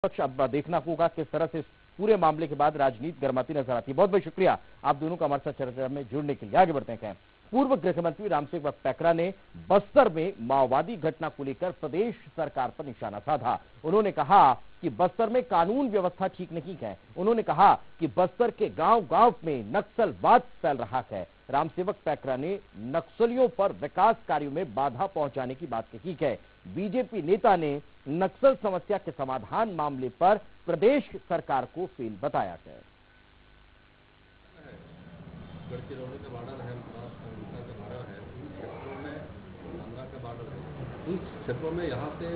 पक्ष अब देखना होगा किस तरह से इस पूरे मामले के बाद राजनीति गर्माती नजर आती है। बहुत बहुत शुक्रिया आप दोनों का हमारे साथ चर्चा में जुड़ने के लिए। आगे बढ़ते हैं। पूर्व गृह मंत्री रामसेवक पैकरा ने बस्तर में माओवादी घटना को लेकर प्रदेश सरकार पर निशाना साधा। उन्होंने कहा कि बस्तर में कानून व्यवस्था ठीक नहीं है। उन्होंने कहा कि बस्तर के गांव गांव में नक्सलवाद फैल रहा है। रामसेवक पैकरा ने नक्सलियों पर विकास कार्यों में बाधा पहुंचाने की बात कही है। बीजेपी नेता ने नक्सल समस्या के समाधान मामले पर प्रदेश सरकार को फेल बताया है। गढ़चिरौली का बॉर्डर है, उड़ीसा का बॉर्डर है, उन क्षेत्रों में गंगा का बॉर्डर है। उन क्षेत्रों में यहाँ से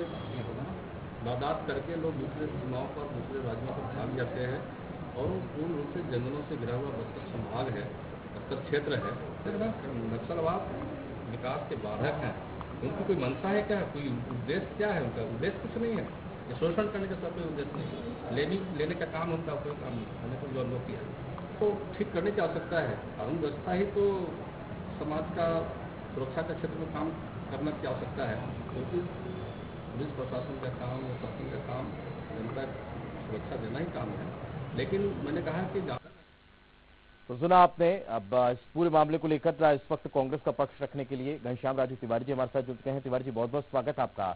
वारदात करके लोग दूसरे सीमाओं पर, दूसरे राज्यों पर भाग जाते हैं और पूर्ण रूप से जंगलों से घिरा हुआ बस्तर संभाग है, बस्तर क्षेत्र है। नक्सलवाद विकास के बाधक हैं। उनकी कोई मंशा है क्या? कोई उद्देश्य क्या है? उनका उद्देश्य कुछ नहीं है। ये शोषण करने का सब कोई उद्देश्य नहीं, लेने का काम उनका कोई काम नहीं, कोई और लोग किया तो ठीक करने की आवश्यकता है। कानून व्यवस्था ही तो समाज का सुरक्षा के क्षेत्र में काम करने की आवश्यकता है, क्योंकि पुलिस प्रशासन का काम या शासन का काम जनता सुरक्षा देना ही काम है। लेकिन मैंने कहा कि तो सुना आपने। अब इस पूरे मामले को लेकर इस वक्त कांग्रेस का पक्ष रखने के लिए घनश्याम राजू तिवारी जी हमारे साथ जुड़ गए हैं। तिवारी जी बहुत बहुत स्वागत आपका।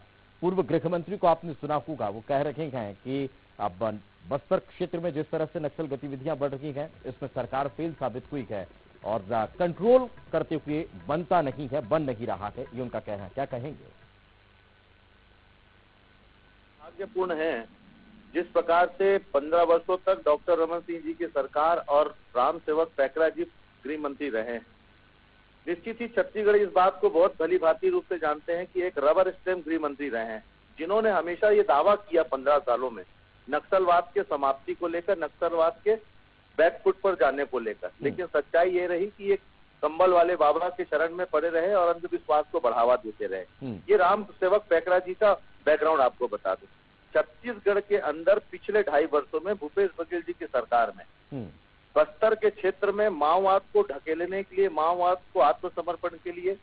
पूर्व गृह मंत्री को आपने सुना होगा, वो कह रहे हैं कि अब बस्तर क्षेत्र में जिस तरह से नक्सल गतिविधियां बढ़ रही हैं इसमें सरकार फेल साबित हुई है और कंट्रोल करते हुए बनता नहीं है, बन नहीं रहा है, ये उनका कहना है। क्या कहेंगे? दुर्भाग्यपूर्ण है जिस प्रकार से 15 वर्षों तक डॉक्टर रमन सिंह जी की सरकार और रामसेवक पैकरा जी गृह मंत्री रहे हैं। निश्चित ही छत्तीसगढ़ इस बात को बहुत भली भांति रूप से जानते हैं कि एक रबर स्टैम्प गृह मंत्री रहे हैं, जिन्होंने हमेशा ये दावा किया 15 सालों में नक्सलवाद के समाप्ति को लेकर, नक्सलवाद के बैकफुट पर जाने को लेकर। लेकिन सच्चाई ये रही कि एक कंबल वाले बाबा के शरण में पड़े रहे और अंधविश्वास को बढ़ावा देते रहे। ये रामसेवक पैकरा जी का बैकग्राउंड आपको बता दूं। छत्तीसगढ़ के अंदर पिछले 2.5 वर्षों में भूपेश बघेल जी की सरकार में बस्तर के क्षेत्र में माओवाद को ढकेलने के लिए, माओवाद को आत्मसमर्पण के लिए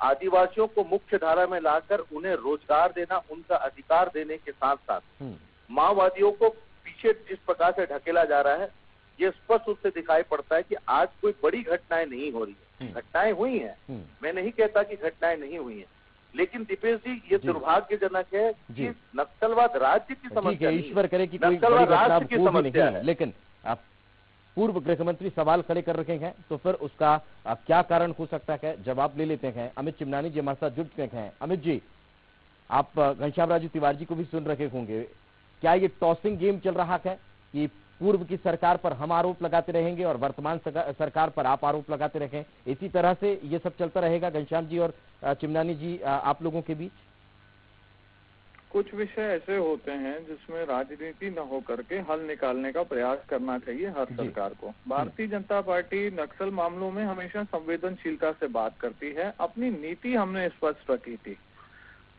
आदिवासियों को मुख्य धारा में लाकर उन्हें रोजगार देना, उनका अधिकार देने के साथ साथ माओवादियों को पीछे जिस प्रकार से ढकेला जा रहा है, ये स्पष्ट रूप से दिखाई पड़ता है कि आज कोई बड़ी घटनाएं नहीं हो रही है। घटनाएं हुई हैं, मैं नहीं कहता कि घटनाएं नहीं हुई हैं, लेकिन दीपेश जी ये दुर्भाग्यजनक है कि नक्सलवाद राज्य की समस्या नहीं, ईश्वर करे कि कोई बड़ी घटना की समस्या है। लेकिन आप पूर्व गृह मंत्री सवाल खड़े कर रखे हैं तो फिर उसका क्या कारण हो सकता है, जवाब ले लेते हैं। अमित चिमनानी जी हमारे साथ जुड़ चुके हैं। अमित जी, आप घनश्याम राजू तिवारी जी को भी सुन रखे होंगे। क्या ये टॉसिंग गेम चल रहा है कि पूर्व की सरकार पर हम आरोप लगाते रहेंगे और वर्तमान सरकार पर आप आरोप लगाते रहें? इसी तरह से ये सब चलता रहेगा घनश्याम जी और चिमनानी जी आप लोगों के बीच? कुछ विषय ऐसे होते हैं जिसमें राजनीति न हो करके हल निकालने का प्रयास करना चाहिए हर सरकार को। भारतीय जनता पार्टी नक्सल मामलों में हमेशा संवेदनशीलता से बात करती है। अपनी नीति हमने स्पष्ट रखी थी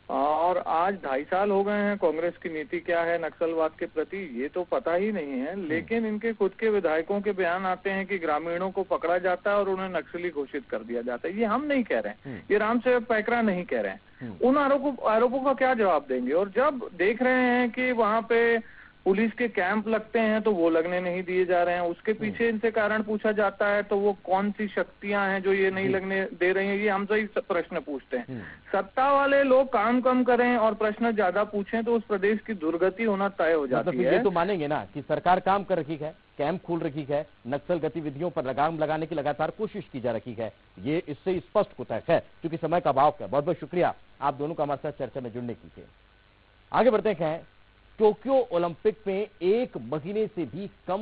और आज 2.5 साल हो गए हैं। कांग्रेस की नीति क्या है नक्सलवाद के प्रति ये तो पता ही नहीं है, लेकिन इनके खुद के विधायकों के बयान आते हैं कि ग्रामीणों को पकड़ा जाता है और उन्हें नक्सली घोषित कर दिया जाता है। ये हम नहीं कह रहे हैं, ये रामसेवक पैकरा नहीं कह रहे हैं। उन आरोपों का क्या जवाब देंगे? और जब देख रहे हैं कि वहां पे पुलिस के कैंप लगते हैं तो वो लगने नहीं दिए जा रहे हैं, उसके पीछे इनसे कारण पूछा जाता है तो वो कौन सी शक्तियां हैं जो ये नहीं लगने दे रही हैं, ये हमसे ही प्रश्न पूछते हैं। सत्ता वाले लोग काम कम करें और प्रश्न ज्यादा पूछें तो उस प्रदेश की दुर्गति होना तय हो जाती है। ये तो मानेंगे ना कि सरकार काम कर रही है, कैंप खोल रखी है, नक्सल गतिविधियों पर लगाम लगाने की लगातार कोशिश की जा रही है। ये इससे स्पष्ट होता है। क्योंकि समय का अभाव है। बहुत बहुत शुक्रिया आप दोनों का हमारे साथ चर्चा में जुड़ने के लिए। आगे बढ़ते हैं। टोक्यो ओलंपिक में 1 महीने से भी कम